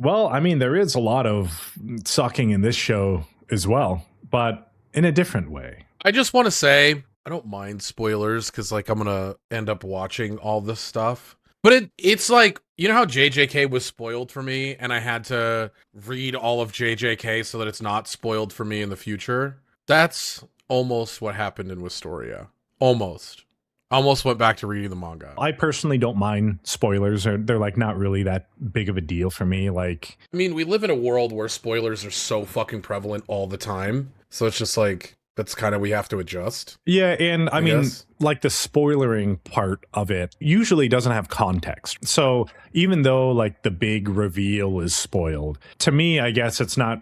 Well, I mean, there is a lot of sucking in this show as well, but in a different way. I just want to say I don't mind spoilers because like I'm gonna end up watching all this stuff. But it's like, you know how JJK was spoiled for me and I had to read all of JJK so that it's not spoiled for me in the future? That's almost what happened in Wistoria. Almost. Almost went back to reading the manga. I personally don't mind spoilers. They're like not really that big of a deal for me. Like, I mean, we live in a world where spoilers are so fucking prevalent all the time. So it's just like, that's kind of, we have to adjust. yeah, and I mean, guess. like the spoilering part of it usually doesn't have context. So even though like the big reveal is spoiled, to me, I guess it's not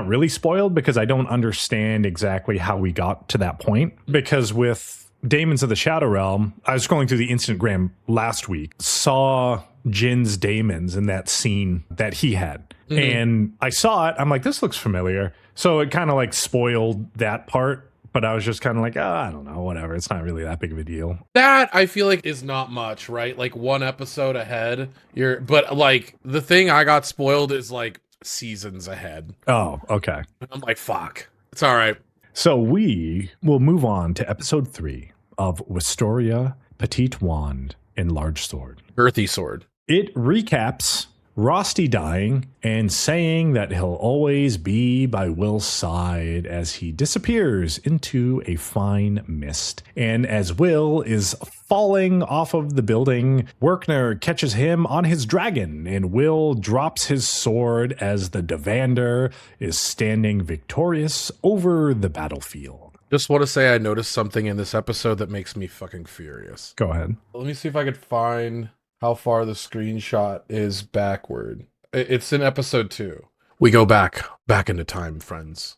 really spoiled because I don't understand exactly how we got to that point. Because with Daemons of the Shadow Realm, I was scrolling through the Instagram last week, saw Jin's daemons in that scene that he had. Mm-hmm. And I saw it, I'm like, this looks familiar. So it kind of like spoiled that part. But I was just kind of like, I don't know, whatever. It's not really that big of a deal. That I feel like is not much, right? Like one episode ahead. But like the thing I got spoiled is like seasons ahead. Oh, okay. I'm like, fuck. It's all right. So we will move on to episode 3 of Wistoria, Petite Wand, and Large Sword. Earthy Sword. It recaps Rosti dying and saying that he'll always be by Will's side as he disappears into a fine mist. And as Will is falling off of the building, Werkner catches him on his dragon, and Will drops his sword as the Devander is standing victorious over the battlefield. Just want to say I noticed something in this episode that makes me fucking furious. Go ahead. Let me see if I could find how far the screenshot is backward. It's in episode 2. We go back into time, friends.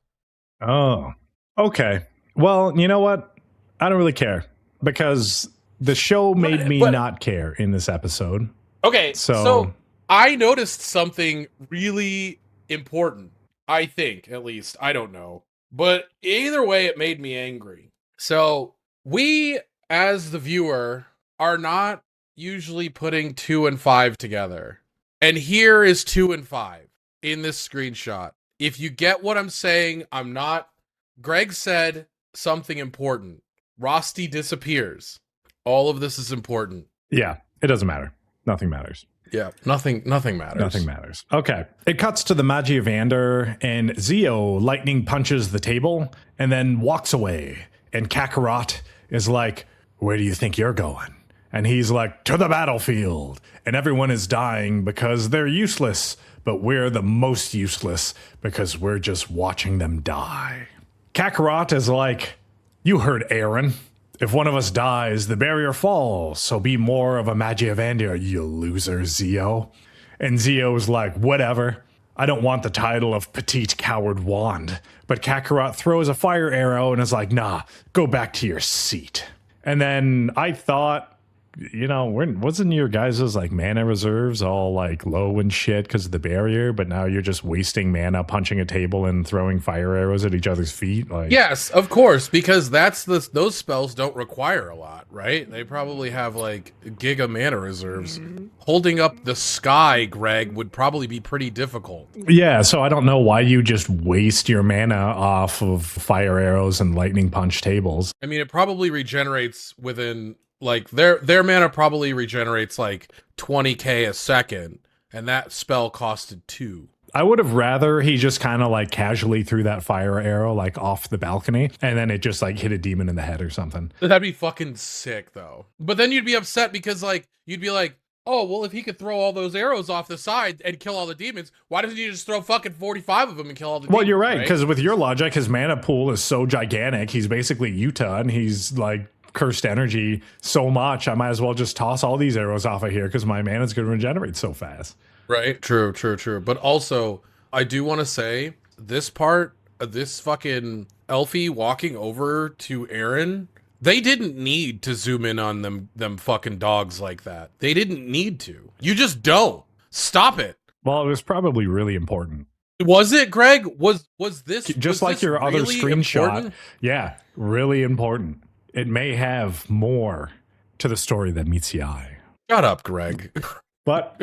Oh, okay. Well, you know what? I don't really care because the show made me not care in this episode. Okay, so I noticed something really important. I think, at least. I don't know. But either way, it made me angry. So we, as the viewer, are not usually putting 2 and 5 together. And here is 2 and 5 in this screenshot. If you get what I'm saying, I'm not... Greg said something important. Rosti disappears. All of this is important. Yeah, it doesn't matter. Nothing matters. Yeah, nothing matters. Nothing matters. Okay. It cuts to the Magiavander, and Zio lightning punches the table and then walks away. And Kakarot is like, where do you think you're going? And he's like, to the battlefield. And everyone is dying because they're useless. But we're the most useless because we're just watching them die. Kakarot is like, you heard Aaron. If one of us dies, the barrier falls, so be more of a Magiavander, you loser, Zio. And Zio's like, whatever. I don't want the title of Petite Coward Wand. But Kakarot throws a fire arrow and is like, nah, go back to your seat. And then I thought, you know, wasn't your guys' like mana reserves all like low and shit because of the barrier, but now you're just wasting mana punching a table and throwing fire arrows at each other's feet? Like, yes, of course, because those spells don't require a lot, right? They probably have like giga mana reserves. Holding up the sky, Greg, would probably be pretty difficult. Yeah, so I don't know why you just waste your mana off of fire arrows and lightning punch tables. I mean, it probably regenerates within... Like, their mana probably regenerates, like, 20k a second, and that spell costed 2. I would have rather he just kind of, like, casually threw that fire arrow, like, off the balcony, and then it just, like, hit a demon in the head or something. That'd be fucking sick, though. But then you'd be upset because, like, you'd be like, oh, well, if he could throw all those arrows off the side and kill all the demons, why doesn't he just throw fucking 45 of them and kill all the demons? Well, you're right, because with your logic, his mana pool is so gigantic. He's basically Utah, and he's, like... cursed energy so much, I might as well just toss all these arrows off of here because my mana's going to regenerate so fast. Right? True. But also, I do want to say, this part, this fucking Elfie walking over to Aaron, they didn't need to zoom in on them fucking dogs like that. They didn't need to. You just don't. Stop it. Well, it was probably really important. Was it, Greg? Was this just was like this your other really screenshot? important? Yeah, really important. It may have more to the story than meets the eye. Shut up, Greg. But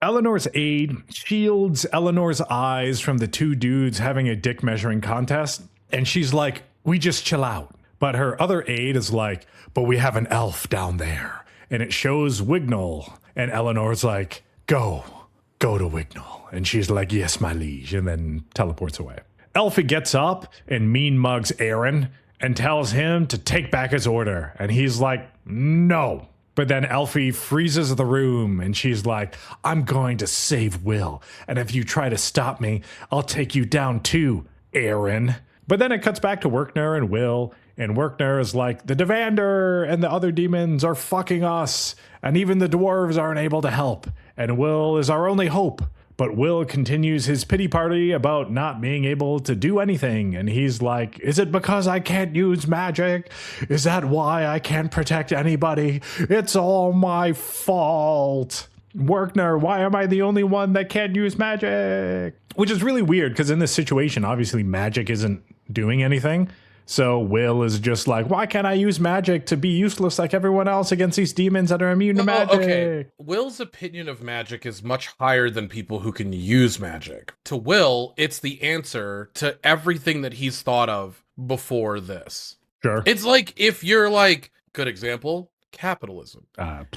Eleanor's aide shields Eleanor's eyes from the two dudes having a dick measuring contest, and she's like, we just chill out. But her other aide is like, but we have an elf down there. And it shows Wignall, and Eleanor's like, go to Wignall. And she's like, yes, my liege, and then teleports away. Elfie gets up and mean mugs Aaron and tells him to take back his order. And he's like, no. But then Elfie freezes the room and she's like, I'm going to save Will. And if you try to stop me, I'll take you down too, Aaron. But then it cuts back to Werkner and Will. And Werkner is like, the Devander and the other demons are fucking us. And even the dwarves aren't able to help. And Will is our only hope. But Will continues his pity party about not being able to do anything. And he's like, is it because I can't use magic? Is that why I can't protect anybody? It's all my fault. Werkner, why am I the only one that can't use magic? Which is really weird because in this situation, obviously magic isn't doing anything. So Will is just like, why can't I use magic to be useless like everyone else against these demons that are immune to magic? Okay, Will's opinion of magic is much higher than people who can use magic. To Will, it's the answer to everything that he's thought of before this. Sure. It's like if you're like, good example, capitalism.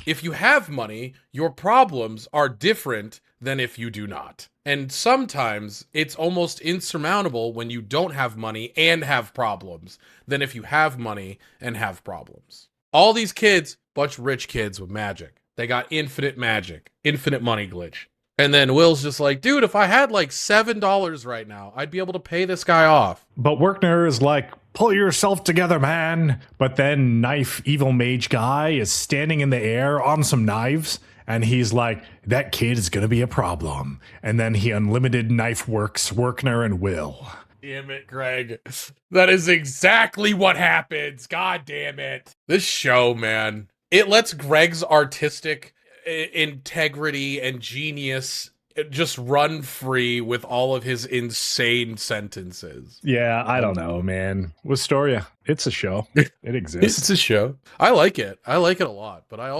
If you have money, your problems are different than if you do not. And sometimes it's almost insurmountable when you don't have money and have problems than if you have money and have problems. All these kids, bunch of rich kids with magic. They got infinite magic, infinite money glitch. And then Will's just like, dude, if I had like $7 right now, I'd be able to pay this guy off. But Werkner is like, pull yourself together, man. But then Knife Evil Mage Guy is standing in the air on some knives. And he's like, that kid is going to be a problem. And then he unlimited knife works Werkner and Will. Damn it, Greg. That is exactly what happens. God damn it. This show, man. It lets Greg's artistic integrity and genius just run free with all of his insane sentences. Yeah, I don't know, man. Wistoria, it's a show. It exists. It's a show. I like it. I like it a lot. But I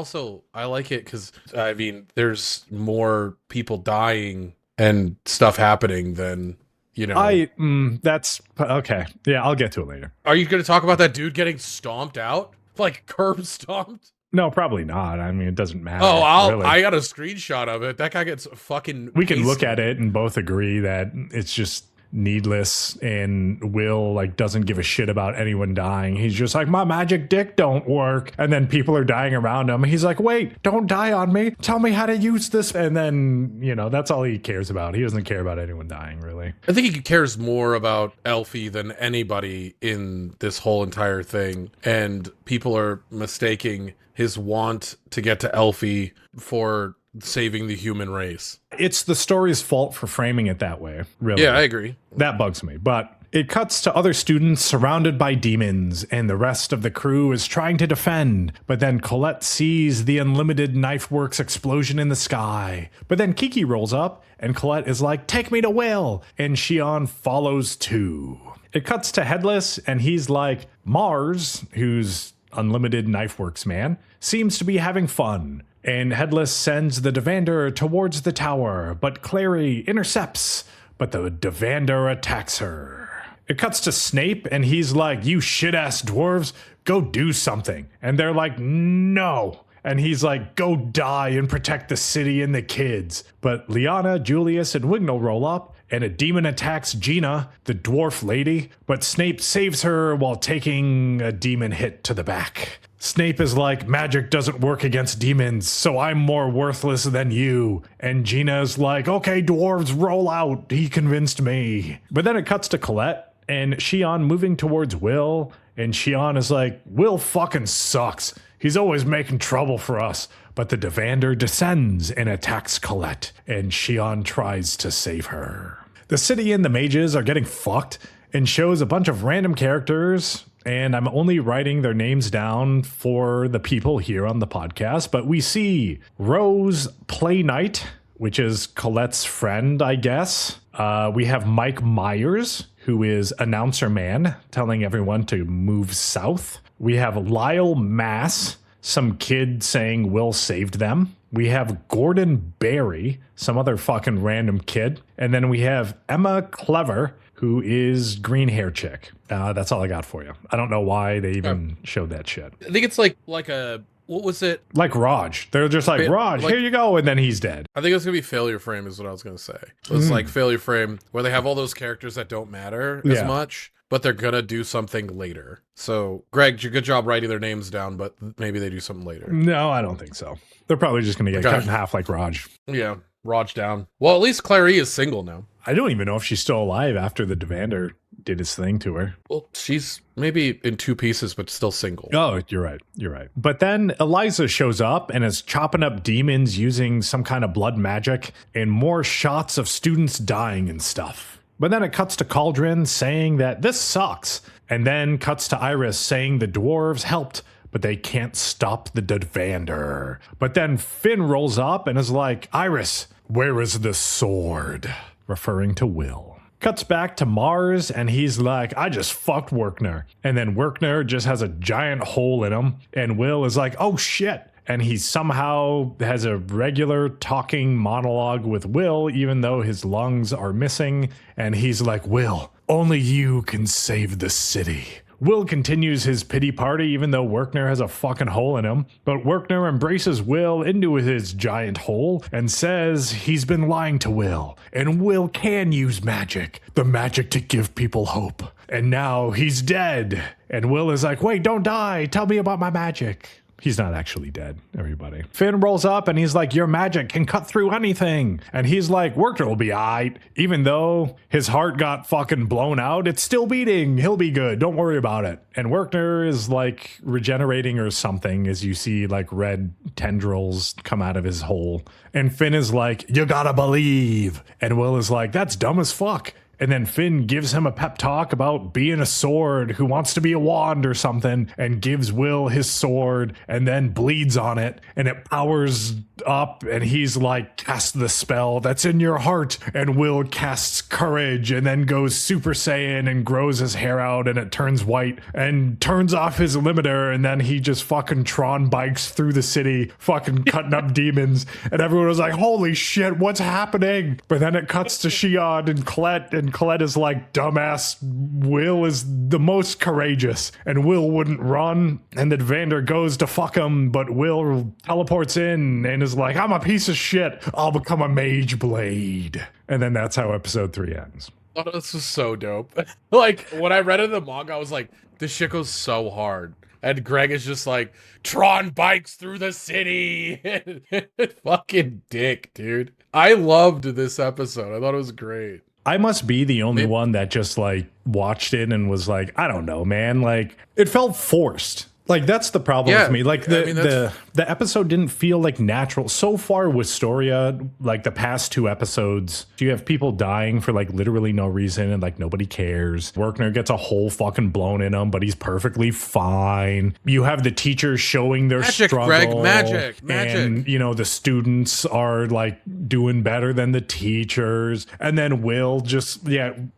like it because, I mean, there's more people dying and stuff happening than, you know. That's, okay. Yeah, I'll get to it later. Are you going to talk about that dude getting stomped out? Like curb stomped? No, probably not. I mean, it doesn't matter. Oh, really. I got a screenshot of it. That guy gets fucking... We can look at it and both agree that it's just needless, and Will like doesn't give a shit about anyone dying. He's just like, my magic dick don't work. And then people are dying around him. He's like, wait, don't die on me. Tell me how to use this. And then, you know, that's all he cares about. He doesn't care about anyone dying, really. I think he cares more about Elfie than anybody in this whole entire thing. And people are mistaking his want to get to Elfie for saving the human race. It's the story's fault for framing it that way, really. Yeah, I agree. That bugs me. But it cuts to other students surrounded by demons, and the rest of the crew is trying to defend. But then Colette sees the unlimited knife works explosion in the sky. But then Kiki rolls up, and Colette is like, take me to Will. And Shion follows too. It cuts to Headless, and he's like, Mars, who's unlimited knife works man, seems to be having fun. And Headless sends the Devander towards the tower, but Clary intercepts, but the Devander attacks her. It cuts to Snape, and he's like, you shit-ass dwarves, go do something. And they're like, no. And he's like, go die and protect the city and the kids. But Liana, Julius, and Wignall roll up, and a demon attacks Gina, the dwarf lady, but Snape saves her while taking a demon hit to the back. Snape is like, magic doesn't work against demons, so I'm more worthless than you. And Gina's like, okay, dwarves, roll out. He convinced me. But then it cuts to Colette and Shion moving towards Will, and Shion is like, Will fucking sucks. He's always making trouble for us. But the Devander descends and attacks Colette, and Shion tries to save her. The city and the mages are getting fucked and shows a bunch of random characters, and I'm only writing their names down for the people here on the podcast, but we see Rose Play Knight, which is Colette's friend, I guess. We have Mike Myers, who is Announcer Man, telling everyone to move south. We have Lyle Mass, some kid saying Will saved them. We have Gordon Barry, some other fucking random kid. And then we have Emma Clever, who is green hair chick. That's all I got for you. I don't know why they even showed that shit. I think it's like a, what was it? Like Raj. They're just like, Raj, here you go. And then he's dead. I think it's going to be Failure Frame is what I was going to say. It's like Failure Frame where they have all those characters that don't matter as much, but they're going to do something later. So, Greg, good job writing their names down, but maybe they do something later. No, I don't think so. They're probably just going to get cut in half like Raj. Yeah, Raj down. Well, at least Clary is single now. I don't even know if she's still alive after the Devander did his thing to her. Well, she's maybe in 2 pieces, but still single. Oh, you're right. You're right. But then Eliza shows up and is chopping up demons using some kind of blood magic and more shots of students dying and stuff. But then it cuts to Cauldron saying that this sucks. And then cuts to Iris saying the dwarves helped, but they can't stop the Devander. But then Finn rolls up and is like, Iris, where is the sword? Referring to Will. Cuts back to Mars and he's like, I just fucked Werkner. And then Werkner just has a giant hole in him. And Will is like, oh shit. And he somehow has a regular talking monologue with Will, even though his lungs are missing. And he's like, Will, only you can save the city. Will continues his pity party even though Werkner has a fucking hole in him, but Werkner embraces Will into his giant hole and says he's been lying to Will, and Will can use magic, the magic to give people hope. And now he's dead, and Will is like, wait, don't die, tell me about my magic. He's not actually dead, everybody. Finn rolls up and he's like, your magic can cut through anything. And he's like, Werkner will be aight. Even though his heart got fucking blown out, it's still beating. He'll be good. Don't worry about it. And Werkner is like regenerating or something as you see like red tendrils come out of his hole. And Finn is like, you gotta believe. And Will is like, that's dumb as fuck. And then Finn gives him a pep talk about being a sword who wants to be a wand or something and gives Will his sword and then bleeds on it and it powers up and he's like, cast the spell that's in your heart. And Will casts courage and then goes Super Saiyan and grows his hair out and it turns white and turns off his limiter and then he just fucking Tron bikes through the city fucking cutting up demons and everyone was like, holy shit, what's happening? But then it cuts to Shion and Colette and Colette is like, dumbass, Will is the most courageous. And Will wouldn't run. And the Devander goes to fuck him, but Will teleports in and is like, I'm a piece of shit. I'll become a mage blade. And then that's how episode 3 ends. Oh, this is so dope. Like, when I read it in the manga, I was like, this shit goes so hard. And Greg is just like, Tron bikes through the city. Fucking dick, dude. I loved this episode. I thought it was great. I must be the only one that just like watched it and was like, I don't know, man. Like it felt forced. Like that's the problem with me. Like the episode didn't feel like natural. So far with Wistoria, like the past 2 episodes, you have people dying for like literally no reason and like nobody cares. Werkner gets a hole fucking blown in him, but he's perfectly fine. You have the teachers showing their struggle. Greg, magic. And you know, the students are like doing better than the teachers. And then Will just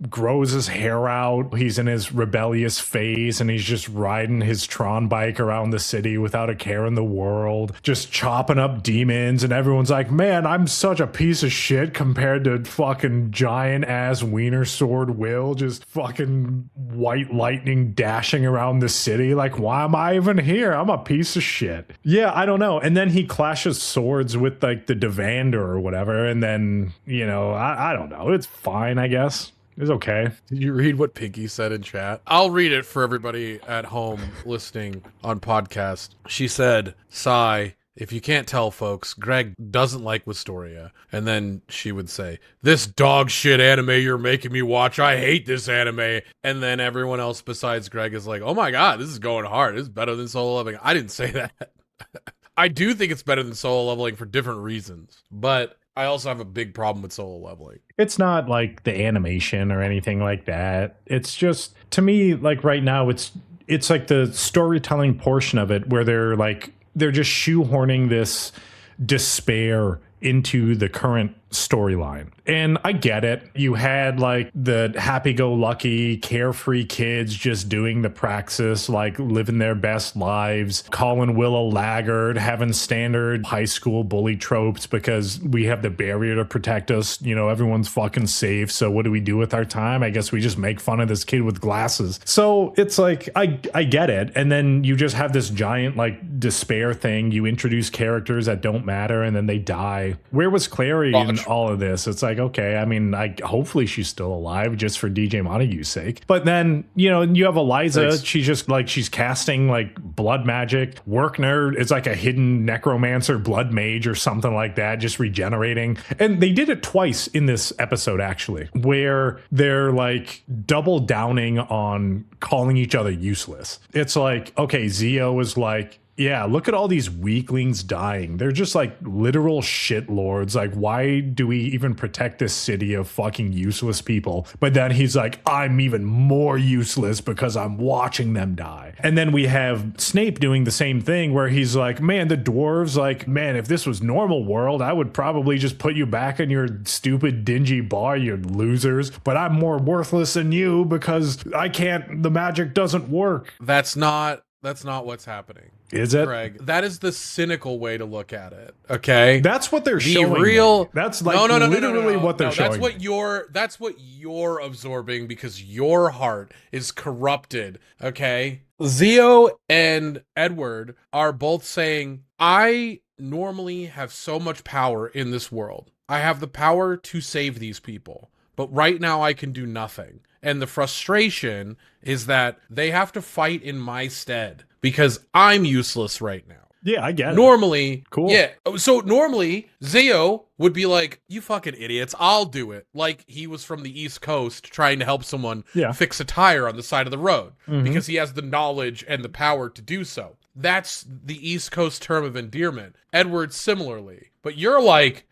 grows his hair out. He's in his rebellious phase and he's just riding his Tron bike around the city without a care in the world, just chopping up demons, and everyone's like, man, I'm such a piece of shit compared to fucking giant ass wiener sword Will just fucking white lightning dashing around the city. Like, why am I even here? I'm a piece of shit. Yeah, I don't know. And then he clashes swords with like the Devander or whatever, and then, you know, I don't know. It's fine, I guess. It's okay. Did you read what Pinky said in chat? I'll read it for everybody at home listening on podcast. She said, sigh, if you can't tell, folks, Greg doesn't like Wistoria. And then she would say, this dog shit anime you're making me watch, I hate this anime. And then everyone else besides Greg is like, oh my god, this is going hard. This is better than Solo Leveling. I didn't say that. I do think it's better than Solo Leveling for different reasons. But I also have a big problem with Solo Leveling. It's not like the animation or anything like that. It's just, to me, like right now, it's like the storytelling portion of it where they're just shoehorning this despair into the current storyline. And I get it. You had like the happy-go-lucky, carefree kids just doing the praxis, like living their best lives, calling Will a laggard, having standard high school bully tropes because we have the barrier to protect us. You know, everyone's fucking safe. So what do we do with our time? I guess we just make fun of this kid with glasses. So it's like, I get it. And then you just have this giant like despair thing. You introduce characters that don't matter and then they die. Where was Clary in all of this? It's like, okay, I mean, hopefully she's still alive just for DJ Montague's sake. But then, you know, you have Eliza. She's just like, she's casting like blood magic. Werkner is like a hidden necromancer, blood mage or something like that, just regenerating. And they did it twice in this episode, actually, where they're like double downing on calling each other useless. It's like, okay, Zio is like, yeah, look at all these weaklings dying. They're just like literal shitlords. Like, why do we even protect this city of fucking useless people? But then he's like, I'm even more useless because I'm watching them die. And then we have Snape doing the same thing where he's like, man, the dwarves, like, man, if this was normal world, I would probably just put you back in your stupid, dingy bar, you losers. But I'm more worthless than you because the magic doesn't work. That's not what's happening. Is it? Greg, that is the cynical way to look at it. Okay, that's what they're showing. That's like literally what they're showing. That's what you're absorbing because your heart is corrupted. Okay, Zio and Edward are both saying, I normally have so much power in this world. I have the power to save these people, but right now I can do nothing. And the frustration is that they have to fight in my stead because I'm useless right now. Yeah, I get it. Normally, cool. Yeah. So normally, Zio would be like, you fucking idiots, I'll do it. Like he was from the East Coast trying to help someone fix a tire on the side of the road because he has the knowledge and the power to do so. That's the East Coast term of endearment. Edward similarly. But you're like,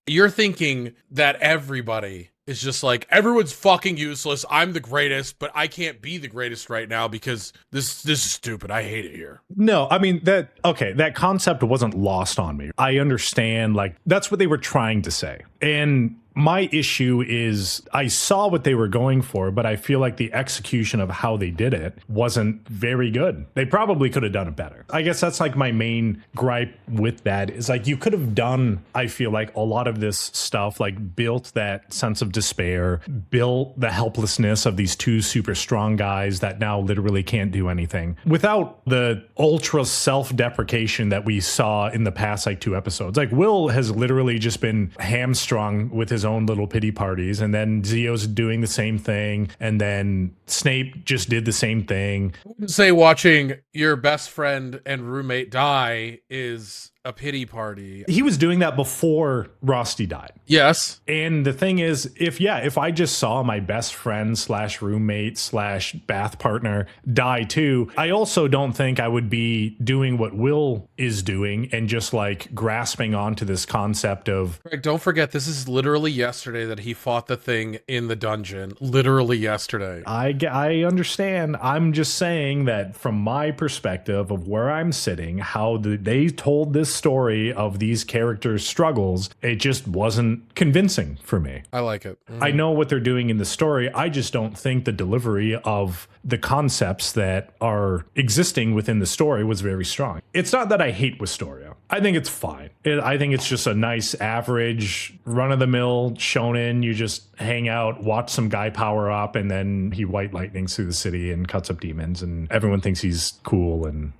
you're thinking that everybody is just like, everyone's fucking useless. I'm the greatest, but I can't be the greatest right now because this is stupid. I hate it here. No, I mean, that concept wasn't lost on me. I understand, like, that's what they were trying to say. And my issue is I saw what they were going for, but I feel like the execution of how they did it wasn't very good. They probably could have done it better. I guess that's like my main gripe with that is like you could have done, I feel like, a lot of this stuff, like built that sense of despair, built the helplessness of these two super strong guys that now literally can't do anything without the ultra self-deprecation that we saw in the past like 2 episodes. Like Will has literally just been hamstrung with his own little pity parties, and then Zio's doing the same thing, and then Snape just did the same thing. I wouldn't say watching your best friend and roommate die is a pity party. He was doing that before Rusty died. Yes. And the thing is, if I just saw my best friend / roommate / bath partner die too, I also don't think I would be doing what Will is doing and just like grasping onto this concept of... Greg, don't forget, this is literally yesterday that he fought the thing in the dungeon. Literally yesterday. I understand. I'm just saying that from my perspective of where I'm sitting, how they told this story of these characters' struggles, it just wasn't convincing for me. I like it. I know what they're doing in the story. I just don't think the delivery of the concepts that are existing within the story was very strong. It's not that I hate Wistoria. I think it's fine. I think it's just a nice, average, run-of-the-mill shonen. You just hang out, watch some guy power up, and then he white lightnings through the city and cuts up demons, and everyone thinks he's cool and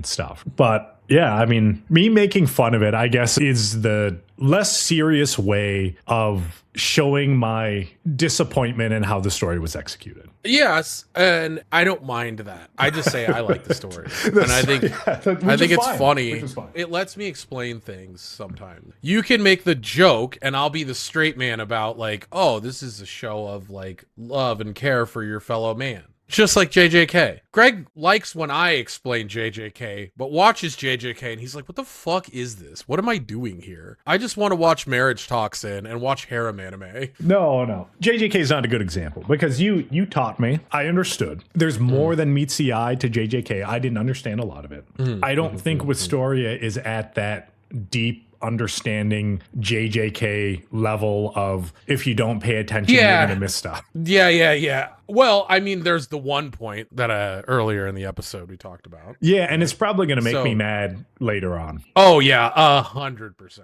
stuff. But yeah, I mean, me making fun of it, I guess, is the less serious way of showing my disappointment in how the story was executed. Yes, and I don't mind that. I just say I like the story. And I think it's funny. It lets me explain things sometimes. You can make the joke and I'll be the straight man about like, oh, this is a show of like love and care for your fellow man. Just like JJK. Greg likes when I explain JJK, but watches JJK and he's like, what the fuck is this? What am I doing here? I just want to watch Marriage Toxin and watch harem anime. No. JJK is not a good example because you taught me. I understood. There's more than meets the eye to JJK. I didn't understand a lot of it. I don't think Wistoria is at that deep understanding JJK level of if you don't pay attention, you're Yeah. going to miss stuff. Yeah. Well, I mean, there's the one point that earlier in the episode we talked about. Yeah, and it's probably going to make So- me mad later on. Oh yeah, 100%.